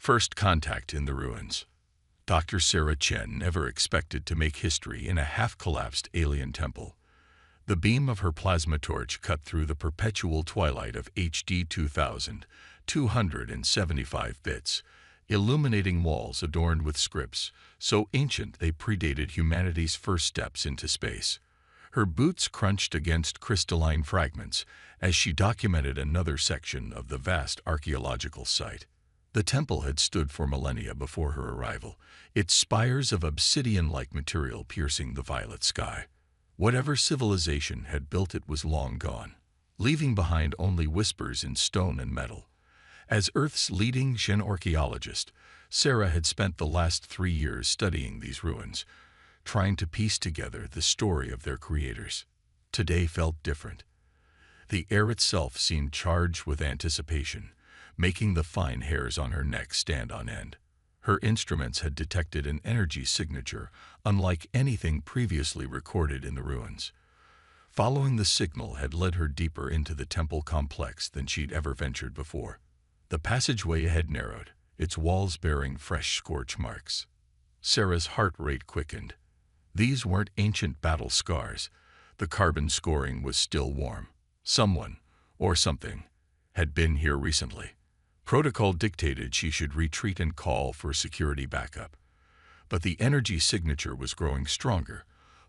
First contact in the ruins. Dr. Sarah Chen never expected to make history in a half-collapsed alien temple. The beam of her plasma torch cut through the perpetual twilight of HD 2275 bits, illuminating walls adorned with scripts so ancient they predated humanity's first steps into space. Her boots crunched against crystalline fragments as she documented another section of the vast archaeological site. The temple had stood for millennia before her arrival, its spires of obsidian-like material piercing the violet sky. Whatever civilization had built it was long gone, leaving behind only whispers in stone and metal. As Earth's leading Shen archaeologist, Sarah had spent the last 3 years studying these ruins, trying to piece together the story of their creators. Today felt different. The air itself seemed charged with anticipation, making the fine hairs on her neck stand on end. Her instruments had detected an energy signature unlike anything previously recorded in the ruins. Following the signal had led her deeper into the temple complex than she'd ever ventured before. The passageway had narrowed, its walls bearing fresh scorch marks. Sarah's heart rate quickened. These weren't ancient battle scars. The carbon scoring was still warm. Someone, or something, had been here recently. Protocol dictated she should retreat and call for security backup. But the energy signature was growing stronger,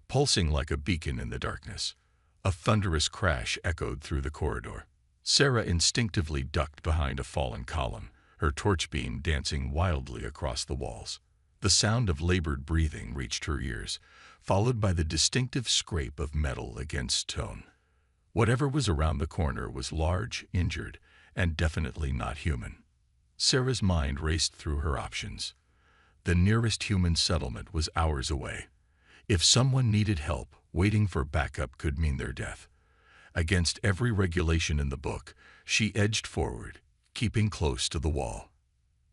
pulsing like a beacon in the darkness. A thunderous crash echoed through the corridor. Sarah instinctively ducked behind a fallen column, her torch beam dancing wildly across the walls. The sound of labored breathing reached her ears, followed by the distinctive scrape of metal against stone. Whatever was around the corner was large, injured, and definitely not human. Sarah's mind raced through her options. The nearest human settlement was hours away. If someone needed help, waiting for backup could mean their death. Against every regulation in the book, she edged forward, keeping close to the wall.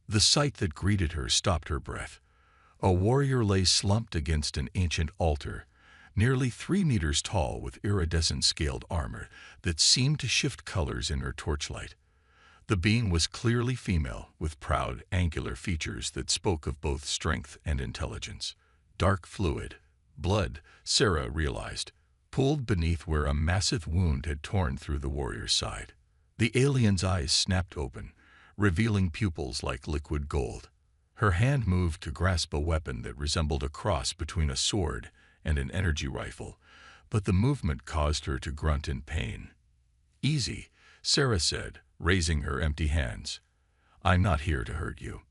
The sight that greeted her stopped her breath. A warrior lay slumped against an ancient altar, nearly 3 meters tall with iridescent scaled armor that seemed to shift colors in her torchlight. The being was clearly female, with proud, angular features that spoke of both strength and intelligence. Dark fluid, blood, Sarah realized, pooled beneath where a massive wound had torn through the warrior's side. The alien's eyes snapped open, revealing pupils like liquid gold. Her hand moved to grasp a weapon that resembled a cross between a sword and an energy rifle, but the movement caused her to grunt in pain. "Easy," Sarah said, raising her empty hands. "I'm not here to hurt you."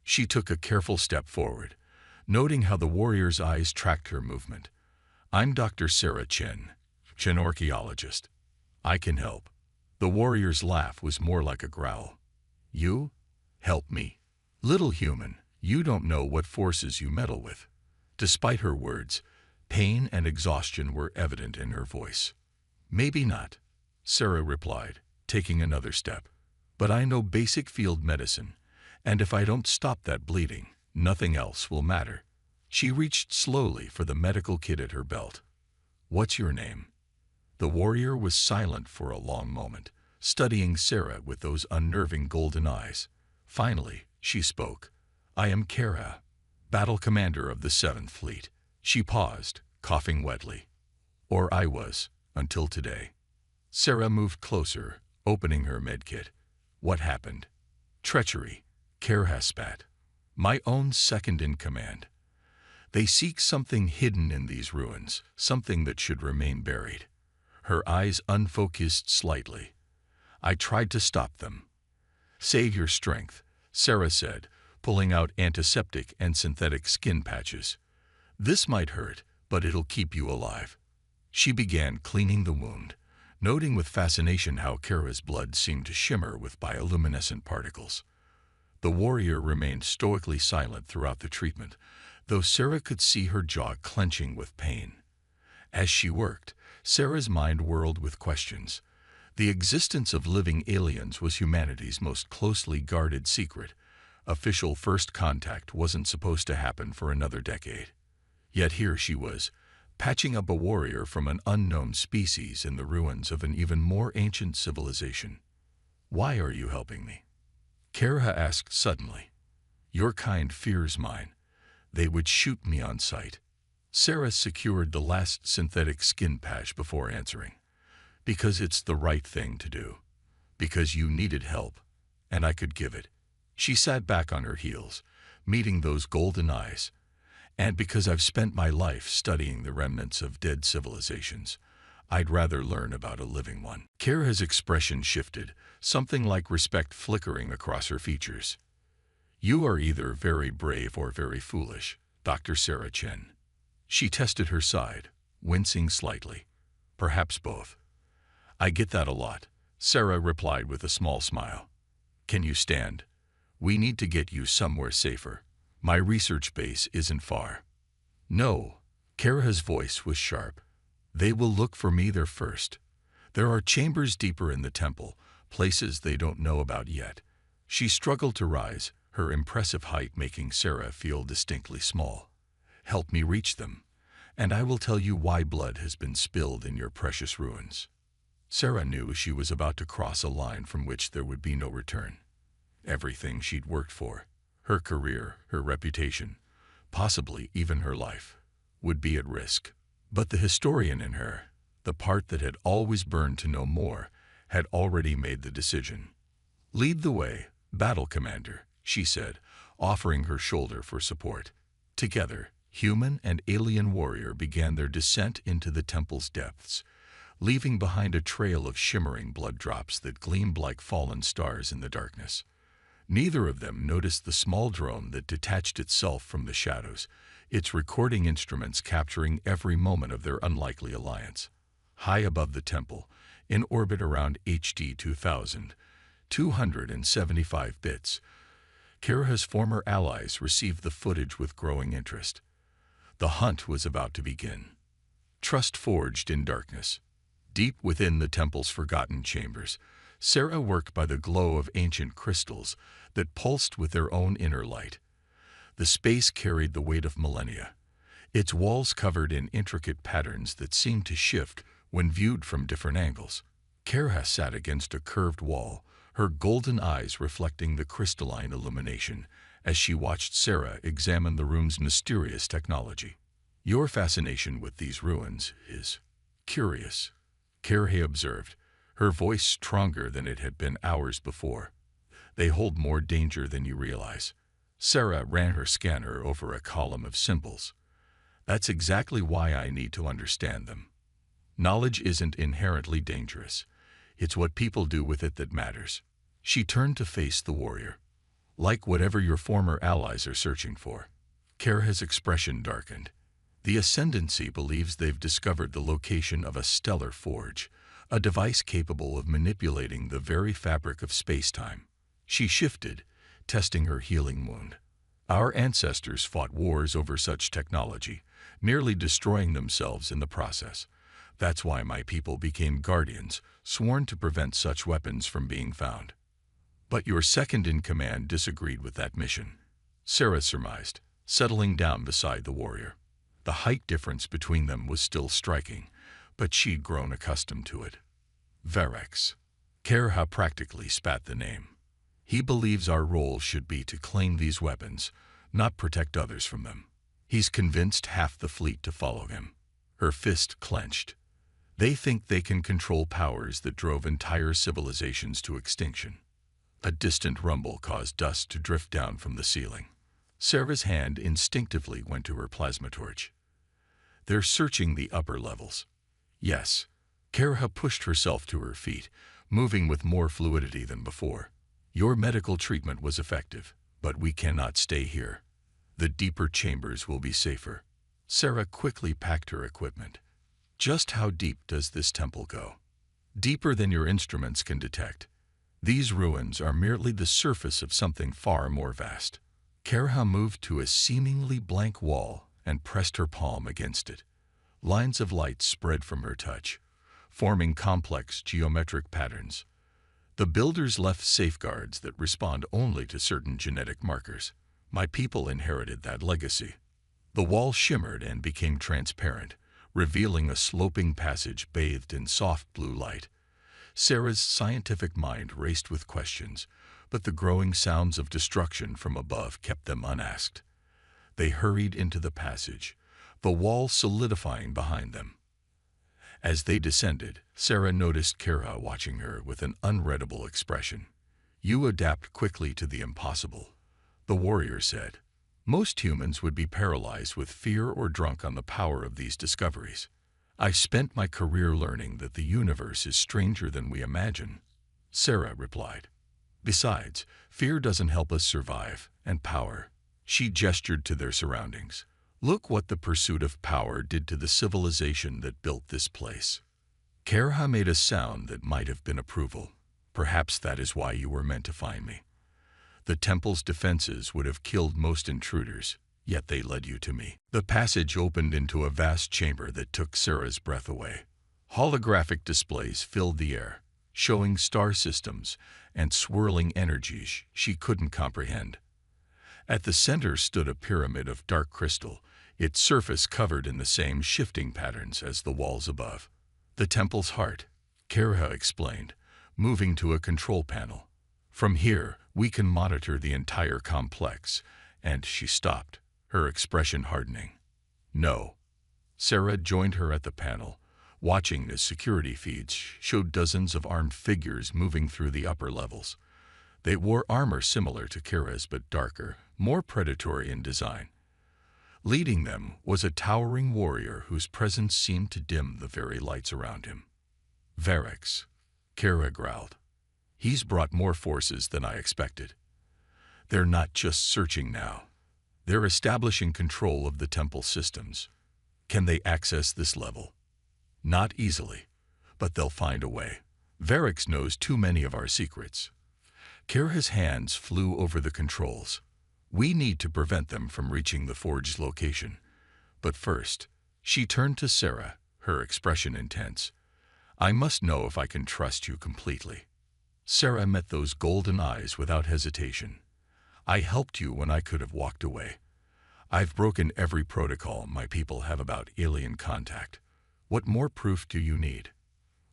She took a careful step forward, noting how the warrior's eyes tracked her movement. "I'm Dr. Sarah Chen, archaeologist. I can help." The warrior's laugh was more like a growl. "You? Help me? Little human, you don't know what forces you meddle with." Despite her words, pain and exhaustion were evident in her voice. "Maybe not," Sarah replied, taking another step. "But I know basic field medicine, and if I don't stop that bleeding, nothing else will matter." She reached slowly for the medical kit at her belt. "What's your name?" The warrior was silent for a long moment, studying Sarah with those unnerving golden eyes. Finally, she spoke. "I am Kara, battle commander of the 7th Fleet." She paused, coughing wetly. "Or I was, until today." Sarah moved closer, opening her medkit. "What happened?" "Treachery," Kara spat. "My own second in command. They seek something hidden in these ruins, something that should remain buried." Her eyes unfocused slightly. "I tried to stop them." "Save your strength," Sarah said, pulling out antiseptic and synthetic skin patches. "This might hurt, but it'll keep you alive." She began cleaning the wound, noting with fascination how Kara's blood seemed to shimmer with bioluminescent particles. The warrior remained stoically silent throughout the treatment, though Sarah could see her jaw clenching with pain. As she worked, Sarah's mind whirled with questions. The existence of living aliens was humanity's most closely guarded secret. Official first contact wasn't supposed to happen for another decade. Yet here she was, patching up a warrior from an unknown species in the ruins of an even more ancient civilization. "Why are you helping me?" Kara asked suddenly. Your kind fears mine. They would shoot me on sight. Sarah secured the last synthetic skin patch before answering. Because it's the right thing to do. Because you needed help, and I could give it. She sat back on her heels, meeting those golden eyes. And because I've spent my life studying the remnants of dead civilizations, I'd rather learn about a living one. Kara's expression shifted, something like respect flickering across her features. You are either very brave or very foolish, Dr. Sarah Chen. She tested her side, wincing slightly. Perhaps both. I get that a lot, Sarah replied with a small smile. Can you stand? We need to get you somewhere safer. My research base isn't far. No, Kara's voice was sharp. They will look for me there first. There are chambers deeper in the temple, places they don't know about yet. She struggled to rise, her impressive height making Sarah feel distinctly small. Help me reach them, and I will tell you why blood has been spilled in your precious ruins. Sarah knew she was about to cross a line from which there would be no return. Everything she'd worked for, her career, her reputation, possibly even her life, would be at risk. But the historian in her, the part that had always burned to know more, had already made the decision. Lead the way, battle commander, she said, offering her shoulder for support. Together, human and alien warrior began their descent into the temple's depths, leaving behind a trail of shimmering blood drops that gleamed like fallen stars in the darkness. Neither of them noticed the small drone that detached itself from the shadows, its recording instruments capturing every moment of their unlikely alliance. High above the temple, in orbit around HD 2000, 275 bits, Kara's former allies received the footage with growing interest. The hunt was about to begin. Trust forged in darkness. Deep within the temple's forgotten chambers, Sarah worked by the glow of ancient crystals that pulsed with their own inner light. The space carried the weight of millennia, its walls covered in intricate patterns that seemed to shift when viewed from different angles. Kara sat against a curved wall, her golden eyes reflecting the crystalline illumination as she watched Sarah examine the room's mysterious technology. Your fascination with these ruins is curious, Kara observed, her voice stronger than it had been hours before. They hold more danger than you realize. Sarah ran her scanner over a column of symbols. That's exactly why I need to understand them. Knowledge isn't inherently dangerous. It's what people do with it that matters. She turned to face the warrior. Like whatever your former allies are searching for. Kara's expression darkened. The Ascendancy believes they've discovered the location of a stellar forge, a device capable of manipulating the very fabric of space-time. She shifted, testing her healing wound. Our ancestors fought wars over such technology, nearly destroying themselves in the process. That's why my people became guardians, sworn to prevent such weapons from being found. But your second-in-command disagreed with that mission, Sarah surmised, settling down beside the warrior. The height difference between them was still striking, but she'd grown accustomed to it. Verex. Kara practically spat the name. He believes our role should be to claim these weapons, not protect others from them. He's convinced half the fleet to follow him. Her fist clenched. They think they can control powers that drove entire civilizations to extinction. A distant rumble caused dust to drift down from the ceiling. Sarah's hand instinctively went to her plasma torch. They're searching the upper levels. Yes. Kara pushed herself to her feet, moving with more fluidity than before. Your medical treatment was effective, but we cannot stay here. The deeper chambers will be safer. Sarah quickly packed her equipment. Just how deep does this temple go? Deeper than your instruments can detect. These ruins are merely the surface of something far more vast. Kara moved to a seemingly blank wall and pressed her palm against it. Lines of light spread from her touch, forming complex geometric patterns. The builders left safeguards that respond only to certain genetic markers. My people inherited that legacy. The wall shimmered and became transparent, revealing a sloping passage bathed in soft blue light. Sarah's scientific mind raced with questions, but the growing sounds of destruction from above kept them unasked. They hurried into the passage, the wall solidifying behind them. As they descended, Sarah noticed Kara watching her with an unreadable expression. "You adapt quickly to the impossible," the warrior said. "Most humans would be paralyzed with fear or drunk on the power of these discoveries. I've spent my career learning that the universe is stranger than we imagine," Sarah replied. "Besides, fear doesn't help us survive, and power." She gestured to their surroundings. "Look what the pursuit of power did to the civilization that built this place." Kara made a sound that might have been approval. "Perhaps that is why you were meant to find me. The temple's defenses would have killed most intruders, yet they led you to me." The passage opened into a vast chamber that took Sarah's breath away. Holographic displays filled the air, showing star systems and swirling energies she couldn't comprehend. At the center stood a pyramid of dark crystal, its surface covered in the same shifting patterns as the walls above. "The temple's heart," Kara explained, moving to a control panel. "From here, we can monitor the entire complex," and she stopped, her expression hardening. "No." Sarah joined her at the panel, watching as security feeds showed dozens of armed figures moving through the upper levels. They wore armor similar to Kara's but darker, more predatory in design. Leading them was a towering warrior whose presence seemed to dim the very lights around him. "Varix," Kara growled. "He's brought more forces than I expected. They're not just searching now. They're establishing control of the temple systems. Can they access this level?" "Not easily, but they'll find a way. Varix knows too many of our secrets." Kara's hands flew over the controls. "We need to prevent them from reaching the forge's location. But first," she turned to Sarah, her expression intense. "I must know if I can trust you completely." Sarah met those golden eyes without hesitation. "I helped you when I could have walked away. I've broken every protocol my people have about alien contact. What more proof do you need?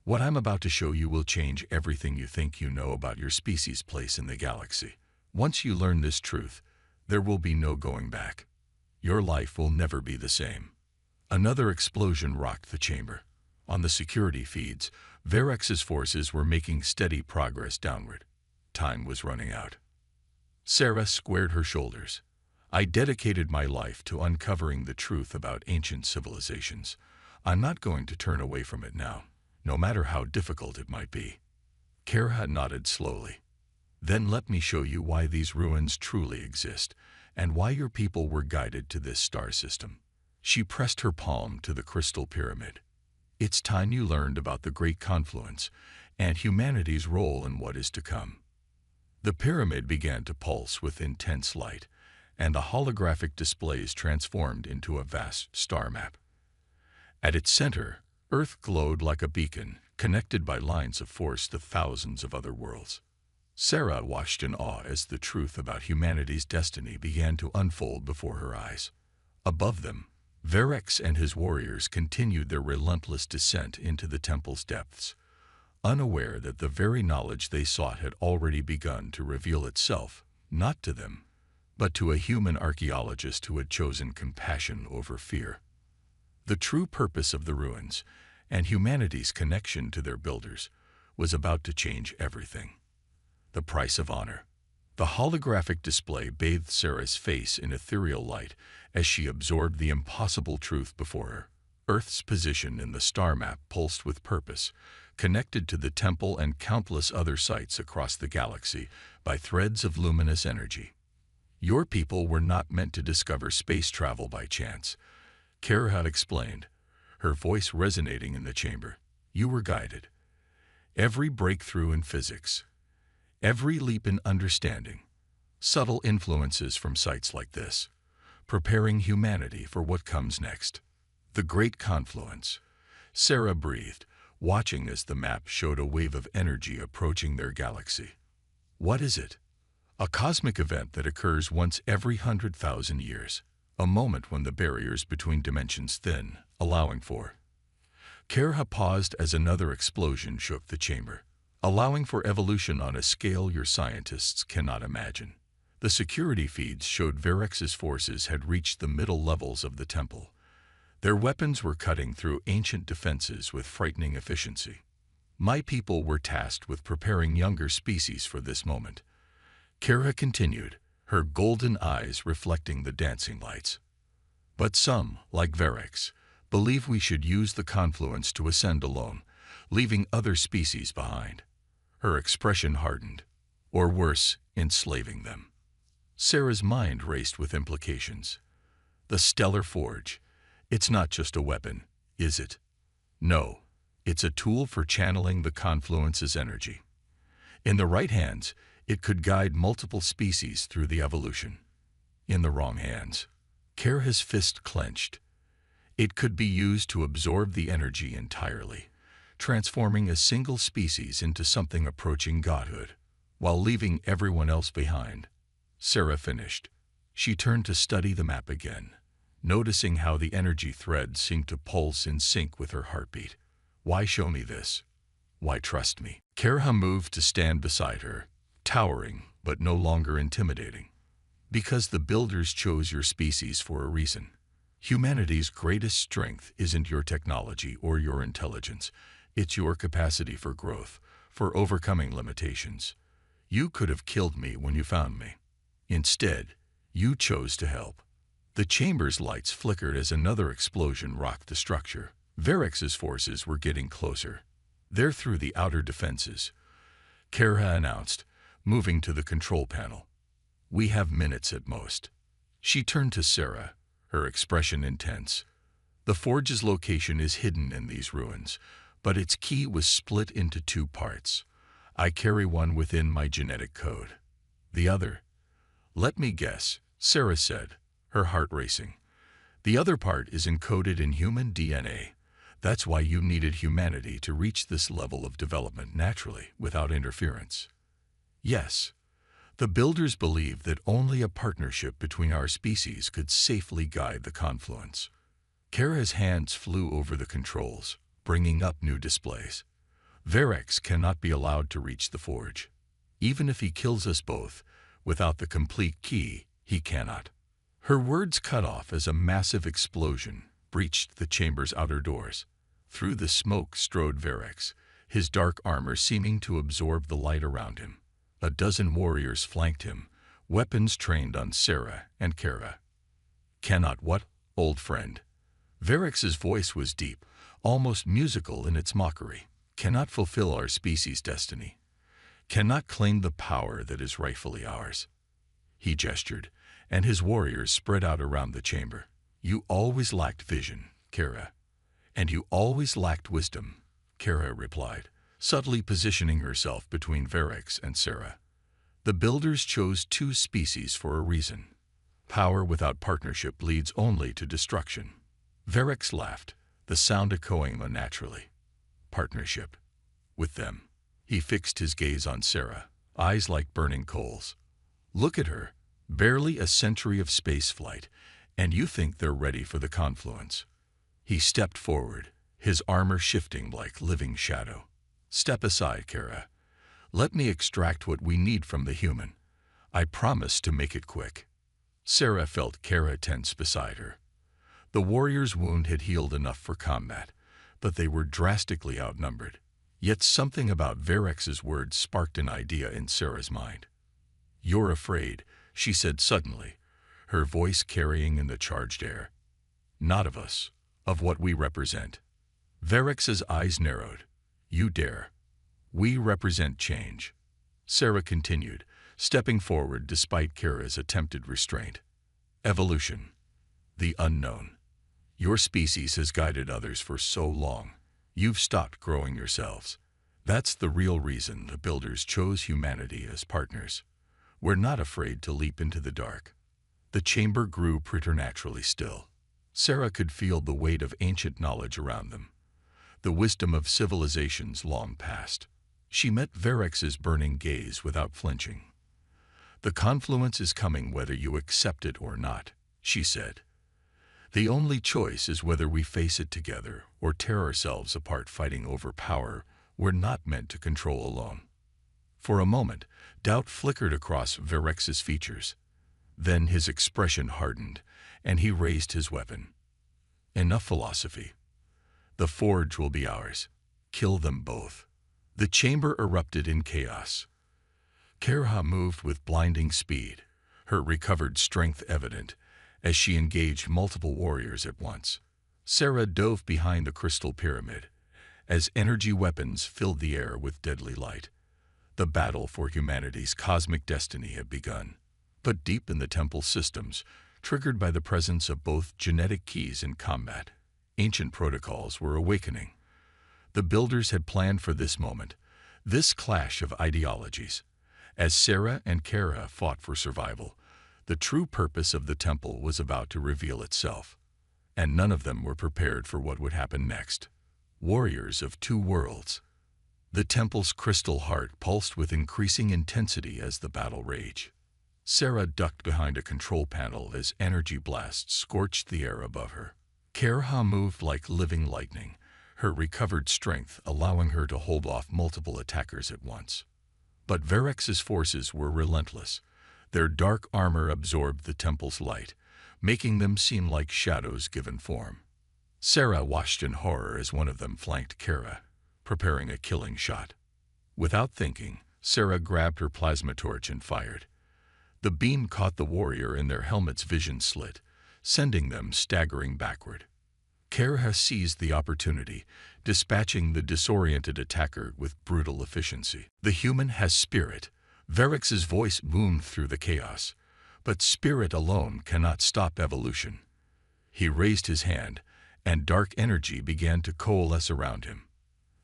What I'm about to show you will change everything you think you know about your species' place in the galaxy. Once you learn this truth, there will be no going back. Your life will never be the same." Another explosion rocked the chamber. On the security feeds, Varix's forces were making steady progress downward. Time was running out. Sarah squared her shoulders. "I dedicated my life to uncovering the truth about ancient civilizations. I'm not going to turn away from it now, no matter how difficult it might be." Kara nodded slowly. "Then let me show you why these ruins truly exist, and why your people were guided to this star system." She pressed her palm to the crystal pyramid. "It's time you learned about the Great Confluence and humanity's role in what is to come." The pyramid began to pulse with intense light, and the holographic displays transformed into a vast star map. At its center, Earth glowed like a beacon, connected by lines of force to thousands of other worlds. Sarah watched in awe as the truth about humanity's destiny began to unfold before her eyes. Above them, Varix and his warriors continued their relentless descent into the temple's depths, unaware that the very knowledge they sought had already begun to reveal itself, not to them, but to a human archaeologist who had chosen compassion over fear. The true purpose of the ruins, and humanity's connection to their builders, was about to change everything. The price of honor. The holographic display bathed Sarah's face in ethereal light as she absorbed the impossible truth before her. Earth's position in the star map pulsed with purpose, connected to the temple and countless other sites across the galaxy by threads of luminous energy. "Your people were not meant to discover space travel by chance," Kara had explained, her voice resonating in the chamber. "You were guided. Every breakthrough in physics, every leap in understanding, subtle influences from sites like this, preparing humanity for what comes next." The Great Confluence. Sarah breathed, watching as the map showed a wave of energy approaching their galaxy. "What is it?" "A cosmic event that occurs once every 100,000 years. A moment when the barriers between dimensions thin, allowing for." Kara paused as another explosion shook the chamber. allowing for evolution on a scale your scientists cannot imagine. The security feeds showed Varex's forces had reached the middle levels of the temple. Their weapons were cutting through ancient defenses with frightening efficiency. My people were tasked with preparing younger species for this moment. Kara continued, her golden eyes reflecting the dancing lights. But some, like Varex, believe we should use the confluence to ascend alone, leaving other species behind. Her expression hardened, or worse, enslaving them. Sarah's mind raced with implications. The Stellar Forge. It's not just a weapon, is it? No, it's a tool for channeling the confluence's energy. In the right hands, it could guide multiple species through the evolution. In the wrong hands, Kara's fist clenched. It could be used to absorb the energy entirely, transforming a single species into something approaching godhood, while leaving everyone else behind. Sarah finished. She turned to study the map again, noticing how the energy threads seemed to pulse in sync with her heartbeat. Why show me this? Why trust me? Kara moved to stand beside her, towering but no longer intimidating. Because the builders chose your species for a reason. Humanity's greatest strength isn't your technology or your intelligence. It's your capacity for growth, for overcoming limitations. You could have killed me when you found me. Instead, you chose to help. The chamber's lights flickered as another explosion rocked the structure. Varex's forces were getting closer. They're through the outer defenses, Kara announced, moving to the control panel. We have minutes at most. She turned to Sarah, her expression intense. The forge's location is hidden in these ruins, but its key was split into two parts. I carry one within my genetic code. The other? Let me guess, Sarah said, her heart racing. The other part is encoded in human DNA. That's why you needed humanity to reach this level of development naturally, without interference. Yes, the builders believed that only a partnership between our species could safely guide the confluence. Kara's hands flew over the controls, bringing up new displays. Varex cannot be allowed to reach the forge. Even if he kills us both, without the complete key, he cannot. Her words cut off as a massive explosion breached the chamber's outer doors. Through the smoke strode Varex, his dark armor seeming to absorb the light around him. A dozen warriors flanked him, weapons trained on Sarah and Kara. Cannot what, old friend? Varex's voice was deep, almost musical in its mockery. Cannot fulfill our species' destiny. Cannot claim the power that is rightfully ours. He gestured, and his warriors spread out around the chamber. You always lacked vision, Kara. And you always lacked wisdom, Kara replied, subtly positioning herself between Varex and Sarah. The builders chose two species for a reason. Power without partnership leads only to destruction. Varex laughed, the sound echoing unnaturally. Partnership. With them. He fixed his gaze on Sarah, eyes like burning coals. Look at her, barely a century of space flight, and you think they're ready for the confluence. He stepped forward, his armor shifting like living shadow. Step aside, Kara. Let me extract what we need from the human. I promise to make it quick. Sarah felt Kara tense beside her. The warrior's wound had healed enough for combat, but they were drastically outnumbered. Yet something about Varex's words sparked an idea in Sarah's mind. You're afraid, she said suddenly, her voice carrying in the charged air. Not of us, of what we represent. Varex's eyes narrowed. You dare. We represent change. Sarah continued, stepping forward despite Kara's attempted restraint. Evolution. The unknown. Your species has guided others for so long. You've stopped growing yourselves. That's the real reason the builders chose humanity as partners. We're not afraid to leap into the dark. The chamber grew preternaturally still. Sarah could feel the weight of ancient knowledge around them, the wisdom of civilizations long past. She met Varex's burning gaze without flinching. The confluence is coming whether you accept it or not, she said. The only choice is whether we face it together or tear ourselves apart fighting over power were not meant to control alone. For a moment, doubt flickered across Verex's features. Then his expression hardened, and he raised his weapon. Enough philosophy. The forge will be ours. Kill them both. The chamber erupted in chaos. Kerha moved with blinding speed, her recovered strength evident, as she engaged multiple warriors at once. Sarah dove behind the crystal pyramid, as energy weapons filled the air with deadly light. The battle for humanity's cosmic destiny had begun. But deep in the temple systems, triggered by the presence of both genetic keys and combat, ancient protocols were awakening. The builders had planned for this moment, this clash of ideologies. As Sarah and Kara fought for survival, the true purpose of the temple was about to reveal itself. And none of them were prepared for what would happen next. Warriors of two worlds. The temple's crystal heart pulsed with increasing intensity as the battle raged. Sarah ducked behind a control panel as energy blasts scorched the air above her. Kerha moved like living lightning, her recovered strength allowing her to hold off multiple attackers at once. But Verex's forces were relentless. Their dark armor absorbed the temple's light, making them seem like shadows given form. Sarah watched in horror as one of them flanked Kara, preparing a killing shot. Without thinking, Sarah grabbed her plasma torch and fired. The beam caught the warrior in their helmet's vision slit, sending them staggering backward. Kara seized the opportunity, dispatching the disoriented attacker with brutal efficiency. The human has spirit. Verex's voice boomed through the chaos. But spirit alone cannot stop evolution. He raised his hand, and dark energy began to coalesce around him.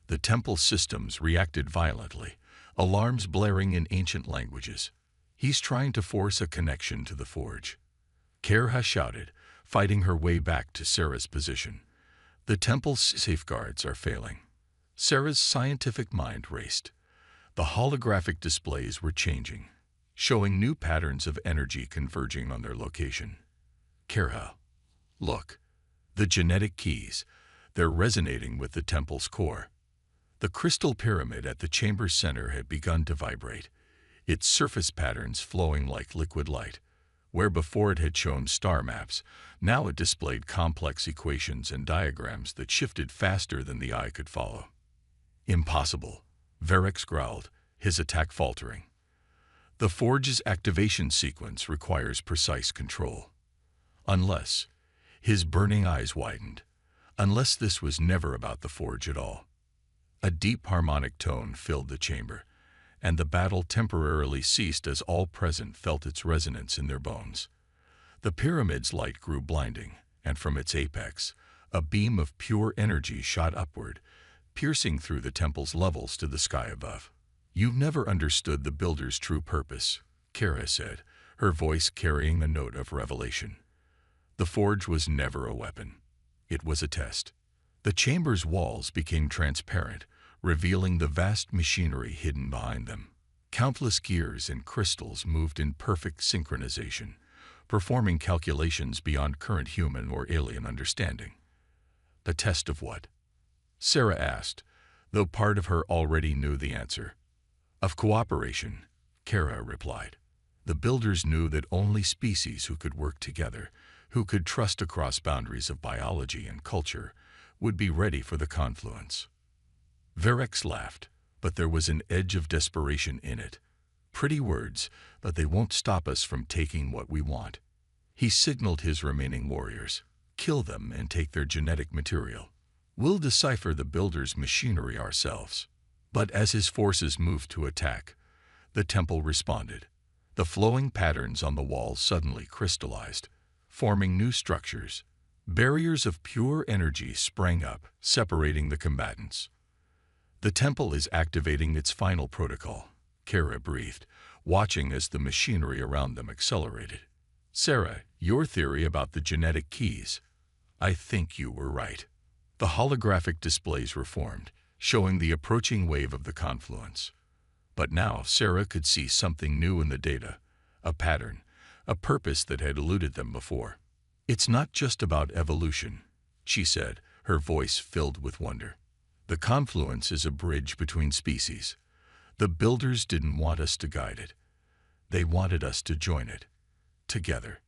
The temple systems reacted violently, alarms blaring in ancient languages. He's trying to force a connection to the forge. Kerha shouted, fighting her way back to Sarah's position. The temple's safeguards are failing. Sarah's scientific mind raced. The holographic displays were changing, showing new patterns of energy converging on their location. Kerha, look. The genetic keys, they're resonating with the temple's core. The crystal pyramid at the chamber's center had begun to vibrate, its surface patterns flowing like liquid light. Where before it had shown star maps, now it displayed complex equations and diagrams that shifted faster than the eye could follow. Impossible, Verex growled, his attack faltering. The forge's activation sequence requires precise control. Unless, his burning eyes widened, unless this was never about the forge at all. A deep harmonic tone filled the chamber, and the battle temporarily ceased as all present felt its resonance in their bones. The pyramid's light grew blinding, and from its apex, a beam of pure energy shot upward, piercing through the temple's levels to the sky above. "You've never understood the builder's true purpose," Kara said, her voice carrying a note of revelation. The forge was never a weapon. It was a test. The chamber's walls became transparent, revealing the vast machinery hidden behind them. Countless gears and crystals moved in perfect synchronization, performing calculations beyond current human or alien understanding. The test of what? Sarah asked, though part of her already knew the answer. Of cooperation, Kara replied. The builders knew that only species who could work together, who could trust across boundaries of biology and culture, would be ready for the confluence. Verex laughed, but there was an edge of desperation in it. Pretty words, but they won't stop us from taking what we want. He signaled his remaining warriors. Kill them and take their genetic material. We'll decipher the builder's machinery ourselves. But as his forces moved to attack, the temple responded. The flowing patterns on the walls suddenly crystallized, forming new structures. Barriers of pure energy sprang up, separating the combatants. The temple is activating its final protocol, Kara breathed, watching as the machinery around them accelerated. Sarah, your theory about the genetic keys. I think you were right. The holographic displays were formed, showing the approaching wave of the confluence. But now Sarah could see something new in the data, a pattern, a purpose that had eluded them before. It's not just about evolution, she said, her voice filled with wonder. The confluence is a bridge between species. The builders didn't want us to guide it. They wanted us to join it. Together.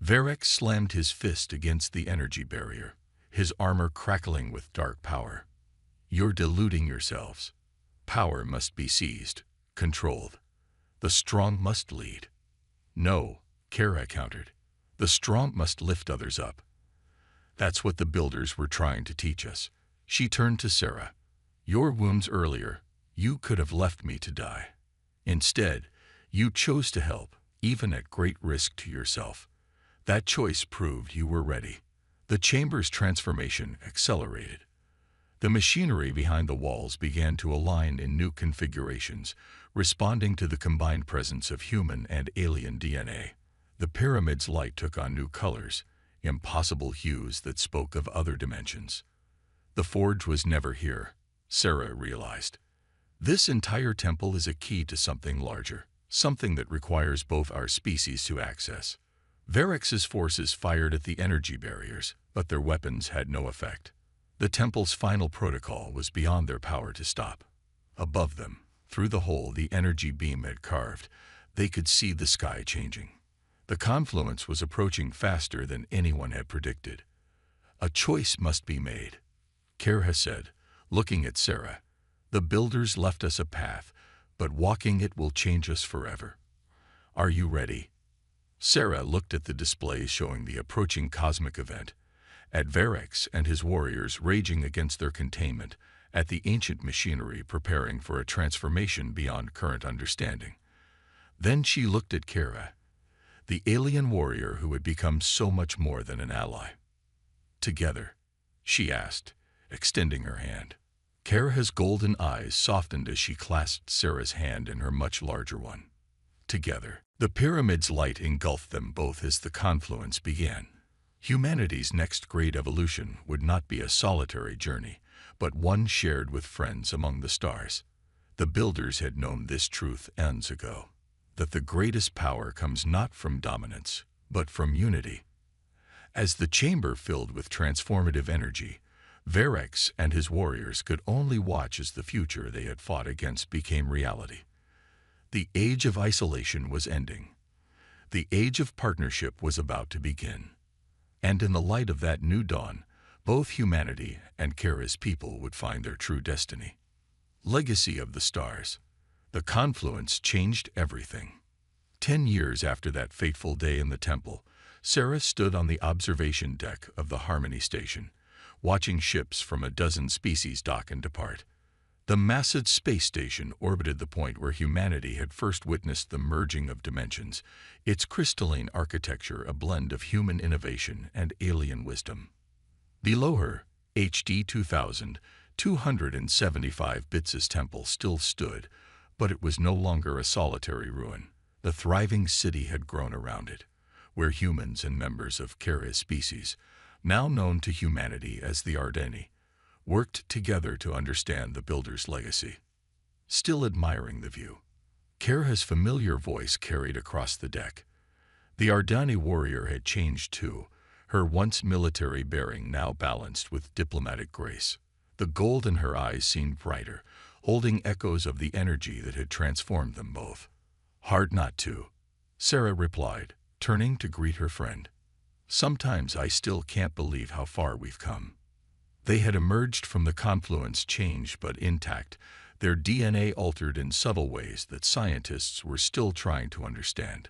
Varric slammed his fist against the energy barrier, his armor crackling with dark power. You're deluding yourselves. Power must be seized, controlled. The strong must lead. No, Kara countered. The strong must lift others up. That's what the builders were trying to teach us. She turned to Sarah. Your wounds earlier, you could have left me to die. Instead, you chose to help, even at great risk to yourself. That choice proved you were ready. The chamber's transformation accelerated. The machinery behind the walls began to align in new configurations, responding to the combined presence of human and alien DNA. The pyramid's light took on new colors, impossible hues that spoke of other dimensions. The forge was never here, Sarah realized. This entire temple is a key to something larger, something that requires both our species to access. Varric's forces fired at the energy barriers, but their weapons had no effect. The temple's final protocol was beyond their power to stop. Above them, through the hole the energy beam had carved, they could see the sky changing. The confluence was approaching faster than anyone had predicted. A choice must be made, Kara said, looking at Sarah. The builders left us a path, but walking it will change us forever. Are you ready? Sarah looked at the displays showing the approaching cosmic event, at Varric and his warriors raging against their containment, at the ancient machinery preparing for a transformation beyond current understanding. Then she looked at Kara, the alien warrior who had become so much more than an ally. Together, she asked, extending her hand. Kara's golden eyes softened as she clasped Sarah's hand in her much larger one. Together, the pyramid's light engulfed them both as the confluence began. Humanity's next great evolution would not be a solitary journey, but one shared with friends among the stars. The builders had known this truth eons ago, that the greatest power comes not from dominance, but from unity. As the chamber filled with transformative energy, Varric and his warriors could only watch as the future they had fought against became reality. The age of isolation was ending. The age of partnership was about to begin. And in the light of that new dawn, both humanity and Kara's people would find their true destiny. Legacy of the stars. The confluence changed everything. 10 years after that fateful day in the temple, Sarah stood on the observation deck of the Harmony Station, watching ships from a dozen species dock and depart. The massive space station orbited the point where humanity had first witnessed the merging of dimensions, its crystalline architecture a blend of human innovation and alien wisdom. Below her, HD 2275 Bits' temple still stood, but it was no longer a solitary ruin. The thriving city had grown around it, where humans and members of Kara's species, now known to humanity as the Ardeni, worked together to understand the builder's legacy. Still admiring the view, Kara's familiar voice carried across the deck. The Ardeni warrior had changed too, her once military bearing now balanced with diplomatic grace. The gold in her eyes seemed brighter, holding echoes of the energy that had transformed them both. Hard not to, Sarah replied, turning to greet her friend. Sometimes I still can't believe how far we've come. They had emerged from the confluence changed but intact, their DNA altered in subtle ways that scientists were still trying to understand.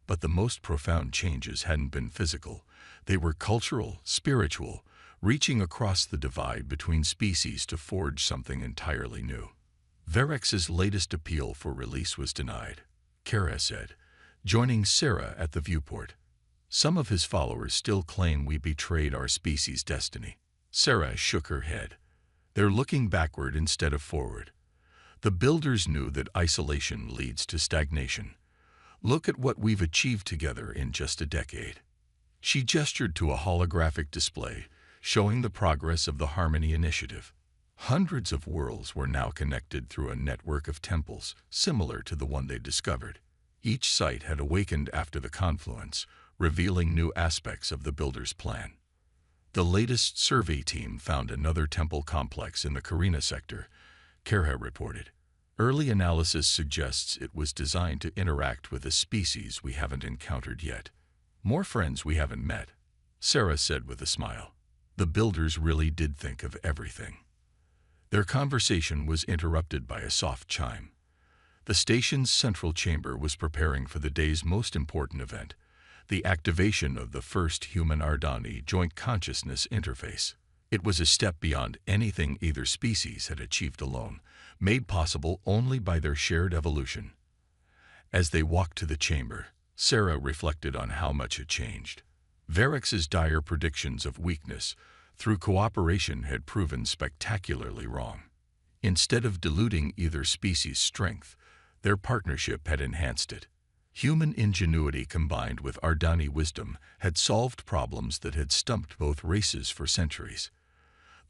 But the most profound changes hadn't been physical. They were cultural, spiritual, reaching across the divide between species to forge something entirely new. Varric's latest appeal for release was denied, Kara said, joining Sarah at the viewport. Some of his followers still claim we betrayed our species' destiny. Sarah shook her head. They're looking backward instead of forward. The builders knew that isolation leads to stagnation. Look at what we've achieved together in just a decade. She gestured to a holographic display, showing the progress of the Harmony Initiative. Hundreds of worlds were now connected through a network of temples, similar to the one they discovered. Each site had awakened after the confluence, revealing new aspects of the builder's plan. The latest survey team found another temple complex in the Karina sector, Kerha reported. Early analysis suggests it was designed to interact with a species we haven't encountered yet. More friends we haven't met, Sarah said with a smile. The builders really did think of everything. Their conversation was interrupted by a soft chime. The station's central chamber was preparing for the day's most important event, the activation of the first human-Ardani joint consciousness interface. It was a step beyond anything either species had achieved alone, made possible only by their shared evolution. As they walked to the chamber, Sarah reflected on how much had changed. Varex's dire predictions of weakness through cooperation had proven spectacularly wrong. Instead of diluting either species' strength, their partnership had enhanced it. Human ingenuity combined with Ardani wisdom had solved problems that had stumped both races for centuries.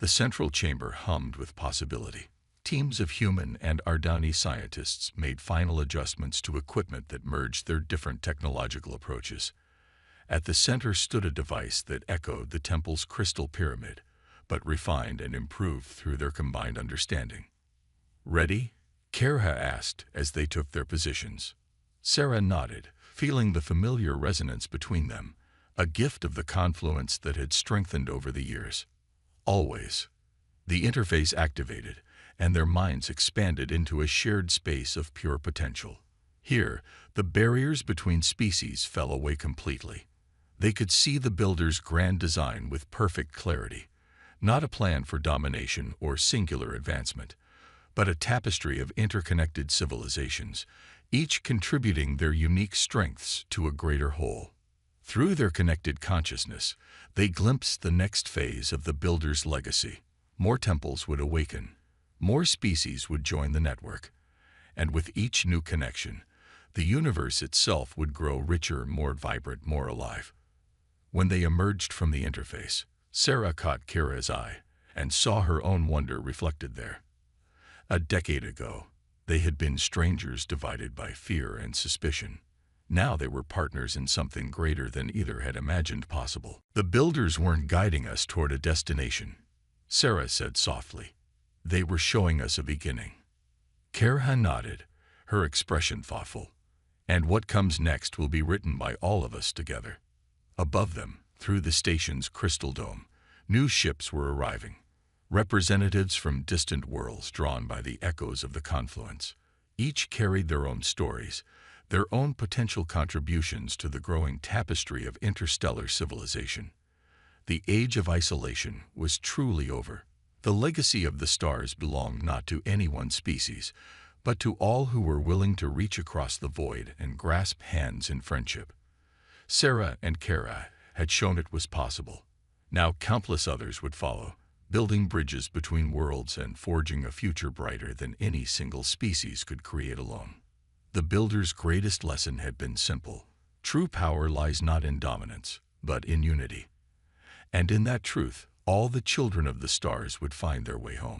The central chamber hummed with possibility. Teams of human and Ardani scientists made final adjustments to equipment that merged their different technological approaches. At the center stood a device that echoed the temple's crystal pyramid, but refined and improved through their combined understanding. "Ready?" Kerha asked as they took their positions. Sarah nodded, feeling the familiar resonance between them, a gift of the confluence that had strengthened over the years. Always. The interface activated, and their minds expanded into a shared space of pure potential. Here, the barriers between species fell away completely. They could see the builder's grand design with perfect clarity, not a plan for domination or singular advancement, but a tapestry of interconnected civilizations, each contributing their unique strengths to a greater whole. Through their connected consciousness, they glimpsed the next phase of the builder's legacy. More temples would awaken, more species would join the network, and with each new connection, the universe itself would grow richer, more vibrant, more alive. When they emerged from the interface, Sarah caught Kira's eye and saw her own wonder reflected there. A decade ago, they had been strangers divided by fear and suspicion. Now they were partners in something greater than either had imagined possible. "The builders weren't guiding us toward a destination," Sarah said softly. "They were showing us a beginning." Kerha nodded, her expression thoughtful. "And what comes next will be written by all of us together." Above them, through the station's crystal dome, new ships were arriving, representatives from distant worlds drawn by the echoes of the confluence. Each carried their own stories, their own potential contributions to the growing tapestry of interstellar civilization. The age of isolation was truly over. The legacy of the stars belonged not to any one species, but to all who were willing to reach across the void and grasp hands in friendship. Sarah and Kara had shown it was possible. Now countless others would follow, building bridges between worlds and forging a future brighter than any single species could create alone. The builder's greatest lesson had been simple. True power lies not in dominance, but in unity. And in that truth, all the children of the stars would find their way home.